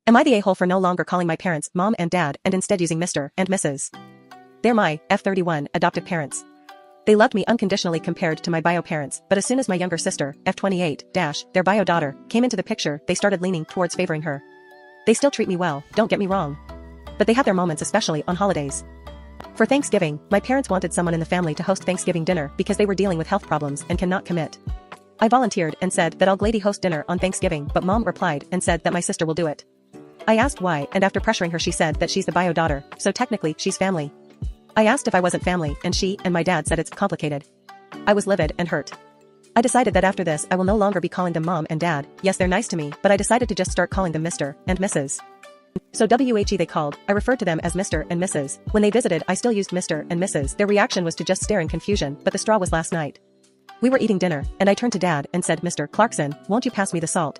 Am I the a-hole for no longer calling my parents mom and dad and instead using Mr. and Mrs.? They're my F31 adoptive parents. They loved me unconditionally compared to my bio parents, but as soon as my younger sister, F28, their bio daughter, came into the picture, they started leaning towards favoring her. They still treat me well, don't get me wrong. But they have their moments, especially on holidays. For Thanksgiving, my parents wanted someone in the family to host Thanksgiving dinner because they were dealing with health problems and cannot commit. I volunteered and said that I'll gladly host dinner on Thanksgiving, but mom replied and said that my sister will do it. I asked why, and after pressuring her she said that she's the bio daughter, so technically she's family. I asked if I wasn't family, and she and my dad said it's complicated. I was livid and hurt. I decided that after this I will no longer be calling them mom and dad. Yes, they're nice to me, but I decided to just start calling them Mr. and Mrs. So WHE they called, I referred to them as Mr. and Mrs. When they visited I still used Mr. and Mrs. Their reaction was to just stare in confusion, but the straw was last night. We were eating dinner, and I turned to dad and said, Mr. Clarkson, won't you pass me the salt?